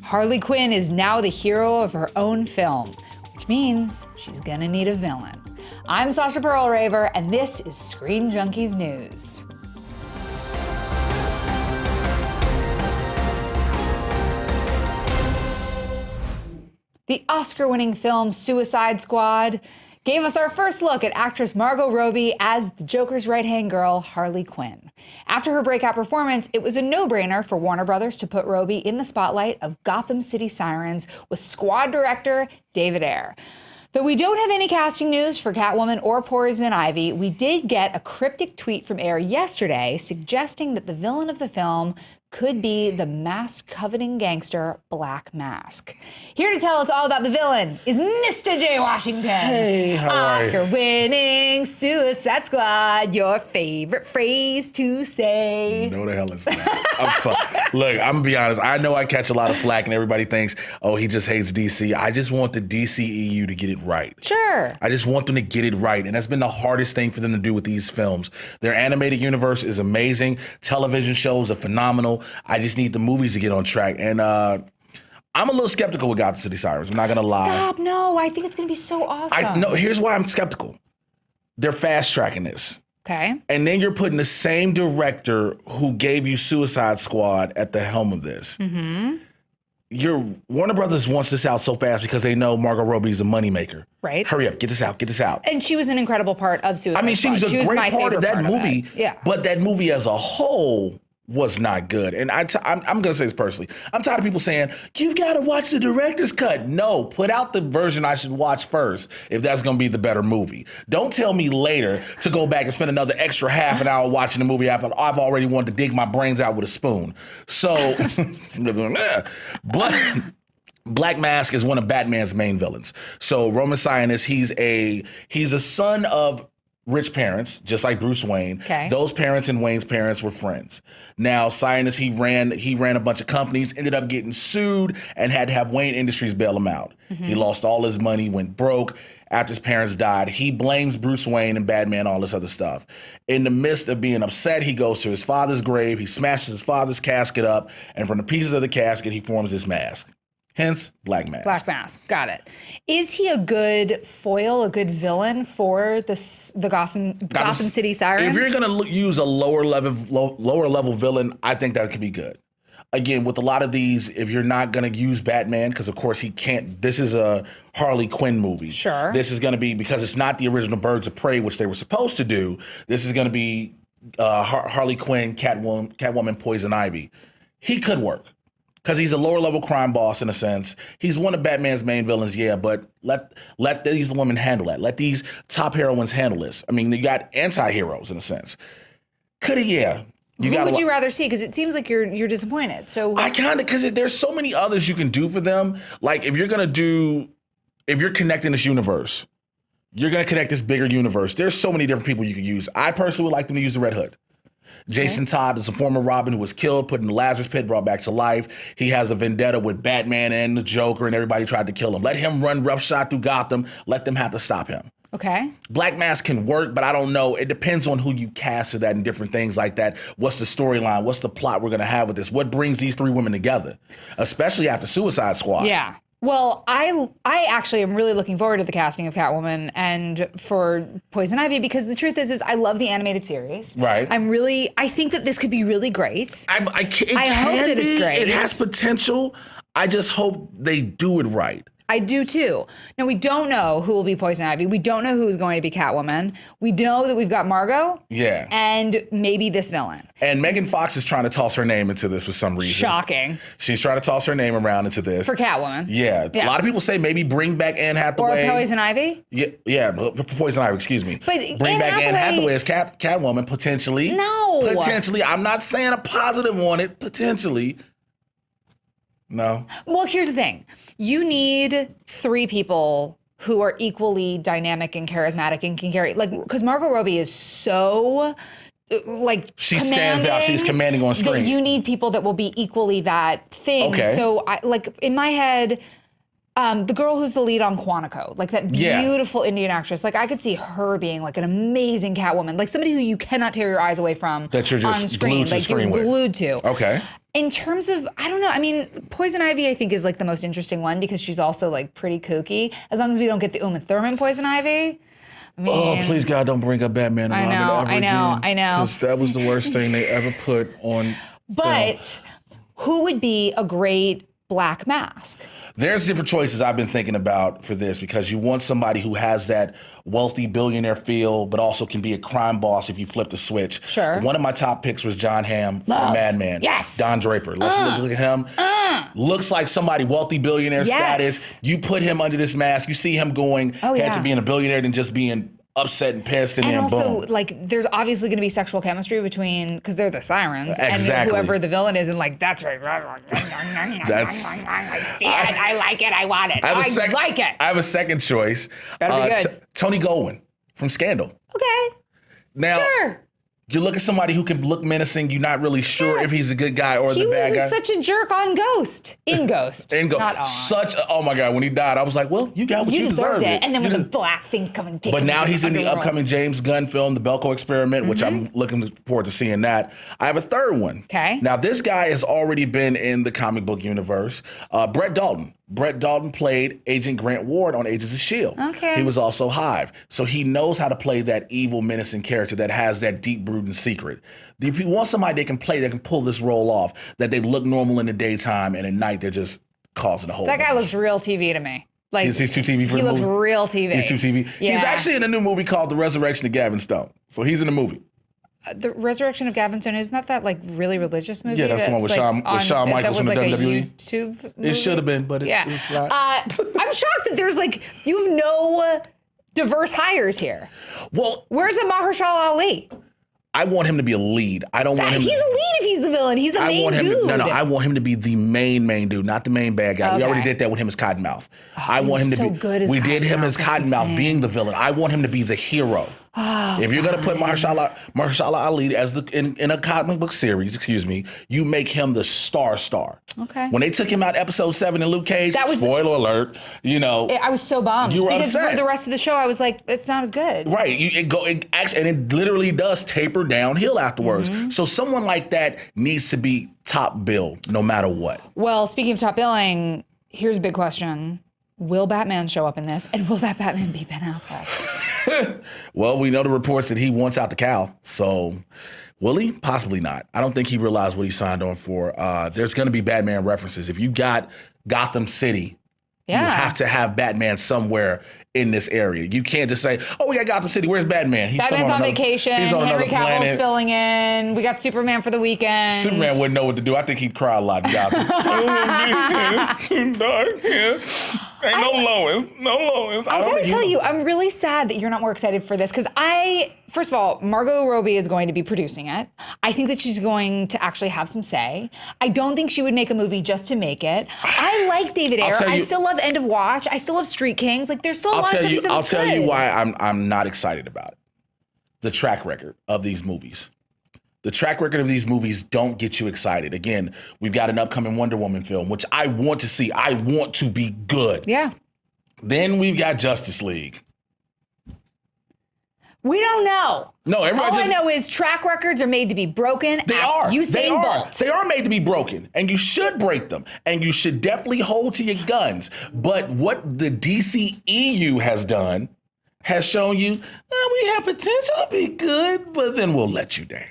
Harley Quinn is now the hero of her own film, which means she's gonna need a villain. I'm Sasha Perl-Raver, and this is Screen Junkies News. The Oscar-winning film Suicide Squad gave us our first look at actress Margot Robbie as the Joker's right-hand girl, Harley Quinn. After her breakout performance, it was a no-brainer for Warner Brothers to put Robbie in the spotlight of Gotham City Sirens with Squad director David Ayer. Though we don't have any casting news for Catwoman or Poison Ivy, we did get a cryptic tweet from Ayer yesterday suggesting that the villain of the film could be the mask-coveting gangster Black Mask. Here to tell us all about the villain is Mr. J. Washington. Hey, how are you? Oscar-winning Suicide Squad, your favorite phrase to say. No, the hell is that? I'm sorry. Look, I'm gonna be honest. I know I catch a lot of flack and everybody thinks, oh, he just hates DC. I just want the DCEU to get it right. Sure. I just want them to get it right. And that's been the hardest thing for them to do with these films. Their animated universe is amazing. Television shows are phenomenal. I just need the movies to get on track. And I'm a little skeptical with Gotham City Sirens. I'm not going to lie. Stop. No, I think it's going to be so awesome. No, here's why I'm skeptical. They're fast-tracking this. Okay. And then you're putting the same director who gave you Suicide Squad at the helm of this. Mm-hmm. Warner Brothers wants this out so fast because they know Margot Robbie is a moneymaker. Right. Hurry up, get this out, get this out. And she was an incredible part of Suicide Squad. I mean, she was a great part of that movie. Yeah. But that movie as a whole was not good. And I'm going to say this personally. I'm tired of people saying, you've got to watch the director's cut. No, put out the version I should watch first if that's going to be the better movie. Don't tell me later to go back and spend another extra half an hour watching the movie after I've already wanted to dig my brains out with a spoon. So, but Black Mask is one of Batman's main villains. So Roman Sionis, he's a son of rich parents, just like Bruce Wayne. Okay. Those parents and Wayne's parents were friends. Now, Sionis, he ran a bunch of companies, ended up getting sued, and had to have Wayne Industries bail him out. Mm-hmm. He lost all his money, went broke. After his parents died, he blames Bruce Wayne and Batman, all this other stuff. In the midst of being upset, he goes to his father's grave, he smashes his father's casket up, and from the pieces of the casket, he forms this mask. Hence, Black Mask. Black Mask, got it. Is he a good foil, a good villain for the Gotham City Sirens? If you're going to use a lower level villain, I think that could be good. Again, with a lot of these, if you're not going to use Batman, because of course he can't, this is a Harley Quinn movie. Sure. This is going to be, because it's not the original Birds of Prey, which they were supposed to do, this is going to be Harley Quinn, Catwoman, Poison Ivy. He could work. Because he's a lower level crime boss in a sense. He's one of Batman's main villains, yeah, but let these women handle that. Let these top heroines handle this. I mean, you got anti-heroes in a sense. Could he? Yeah. Who would you rather see? Because it seems like you're disappointed. So I kind of, because there's so many others you can do for them. Like if you're connecting this universe, you're gonna connect this bigger universe. There's so many different people you could use. I personally would like them to use the Red Hood. Jason Todd is a former Robin who was killed, put in the Lazarus Pit, brought back to life. He has a vendetta with Batman and the Joker, and everybody tried to kill him. Let him run roughshod through Gotham. Let them have to stop him. Okay. Black Mask can work, but I don't know. It depends on who you cast for that and different things like that. What's the storyline? What's the plot we're going to have with this? What brings these three women together? Especially after Suicide Squad. Yeah. Well, I actually am really looking forward to the casting of Catwoman and for Poison Ivy, because the truth is I love the animated series. Right. I think that this could be really great. I hope that it's great. It has potential. I just hope they do it right. I do too. Now, we don't know who will be Poison Ivy. We don't know who's going to be Catwoman. We know that we've got Margot. Yeah. And maybe this villain. And Megan Fox is trying to toss her name into this for some reason. Shocking. She's trying to toss her name around into this. For Catwoman. Yeah. A lot of people say maybe bring back Anne Hathaway. Or Poison Ivy? Yeah, for Poison Ivy, excuse me. But bring back Anne Hathaway as Catwoman, potentially. No. Potentially. I'm not saying a positive on it. Potentially. No. Well, here's the thing. You need three people who are equally dynamic and charismatic and can carry, like, because Margot Robbie is so, like, she stands out. She's commanding on screen. You need people that will be equally that thing. Okay. So, in my head, The girl who's the lead on Quantico, like that beautiful Indian actress. Like I could see her being like an amazing Catwoman, like somebody who you cannot tear your eyes away from. That you're just on screen, glued to like screen you're with. glued to. Okay. In terms of, I don't know. I mean, Poison Ivy, I think, is like the most interesting one because she's also like pretty kooky. As long as we don't get the Uma Thurman Poison Ivy. I mean, oh, please God, don't bring up Batman and Robin ever again. I know. Because that was the worst thing they ever put on. But who would be a great Black Mask? There's different choices I've been thinking about for this because you want somebody who has that wealthy billionaire feel, but also can be a crime boss if you flip the switch. Sure. One of my top picks was John Hamm from Mad Men. Yes. Don Draper. Let's look at him. Looks like somebody wealthy billionaire status. You put him under this mask, you see him going head to being a billionaire than just being upset and pissed, and then also, boom. like, there's obviously going to be sexual chemistry between, because they're the Sirens, Exactly. and whoever the villain is, and like, that's right. I see it, I like it, I want it, I like it. I have a second choice. Better be good. Tony Goldwyn from Scandal. Okay. Now, sure. You look at somebody who can look menacing. You're not really sure if he's a good guy or the bad guy. He was such a jerk on Ghost. In Ghost. Not on. Oh my God, when he died, I was like, well, you got what you deserved. It. And then when the black things come and But now he's in the upcoming James Gunn film, The Belko Experiment, which I'm looking forward to seeing that. I have a third one. Okay. Now, this guy has already been in the comic book universe. Brett Dalton. Brett Dalton played Agent Grant Ward on Agents of S.H.I.E.L.D. Okay. He was also Hive. So he knows how to play that evil, menacing character that has that deep brooding secret. If you want somebody that can play, that can pull this role off, that they look normal in the daytime and at night they're just causing a whole That guy looks real TV to me. Like he's too TV for the movie? He looks real TV. He's too TV. Yeah. He's actually in a new movie called The Resurrection of Gavin Stone. So he's in the movie. The Resurrection of Gavin Stone, isn't that like really religious movie? Yeah, that's the one with Shawn Michaels from the WWE. YouTube movie? It should have been, but it's not. I'm shocked that there's you have no diverse hires here. Well, where's a Mahershala Ali? I want him to be a lead. I don't want him. He's a lead if he's the villain. He's the main dude. I want him to be the main dude, not the main bad guy. We already did that with him as Cottonmouth. I want him to be. Good as we did him as Cottonmouth being the villain. I want him to be the hero. If you're gonna put Mahershala Ali as in a comic book series, you make him the star. Okay. When they took him out episode 7 in Luke Cage, spoiler alert, I was so bummed because upset. for the rest of the show I was like, it's not as good. Right. It literally does taper downhill afterwards. So someone like that needs to be top bill no matter what. Well, speaking of top billing, here's a big question. Will Batman show up in this? And will that Batman be Ben Affleck? Well, we know the reports that he wants out the cow. So will he? Possibly not. I don't think he realized what he signed on for. There's going to be Batman references. If you got Gotham City, you have to have Batman somewhere in this area. You can't just say, oh, we got Gotham City. Where's Batman? Batman's on vacation. He's on Henry another Cavill's planet. filling in. We got Superman for the weekend. Superman wouldn't know what to do. I think he'd cry a lot in Gotham. Too dark here. Ain't no Lois. I gotta tell you, I'm really sad that you're not more excited for this because first of all, Margot Robbie is going to be producing it. I think that she's going to actually have some say. I don't think she would make a movie just to make it. I like David Ayer. I still love End of Watch. I still love Street Kings. Like there's still a lot of stuff he's done. I'll tell you why I'm not excited about it. The track record of these movies. The track record of these movies don't get you excited. Again, we've got an upcoming Wonder Woman film, which I want to see. I want to be good. Yeah. Then we've got Justice League. We don't know. No, I know is track records are made to be broken. They are. Usain Bolt. They are made to be broken, and you should break them, and you should definitely hold to your guns. But what the DCEU has done has shown you we have potential to be good, but then we'll let you down.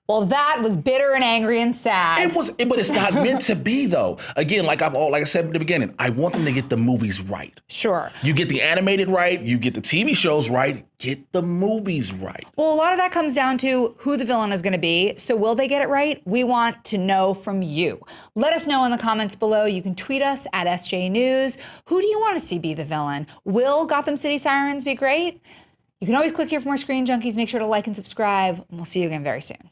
Well, that was bitter and angry and sad. But it's not meant to be, though. Again, like I said at the beginning, I want them to get the movies right. Sure. You get the animated right, you get the TV shows right, get the movies right. Well, a lot of that comes down to who the villain is going to be. So will they get it right? We want to know from you. Let us know in the comments below. You can tweet us at SJ News. Who do you want to see be the villain? Will Gotham City Sirens be great? You can always click here for more Screen Junkies. Make sure to like and subscribe, and we'll see you again very soon.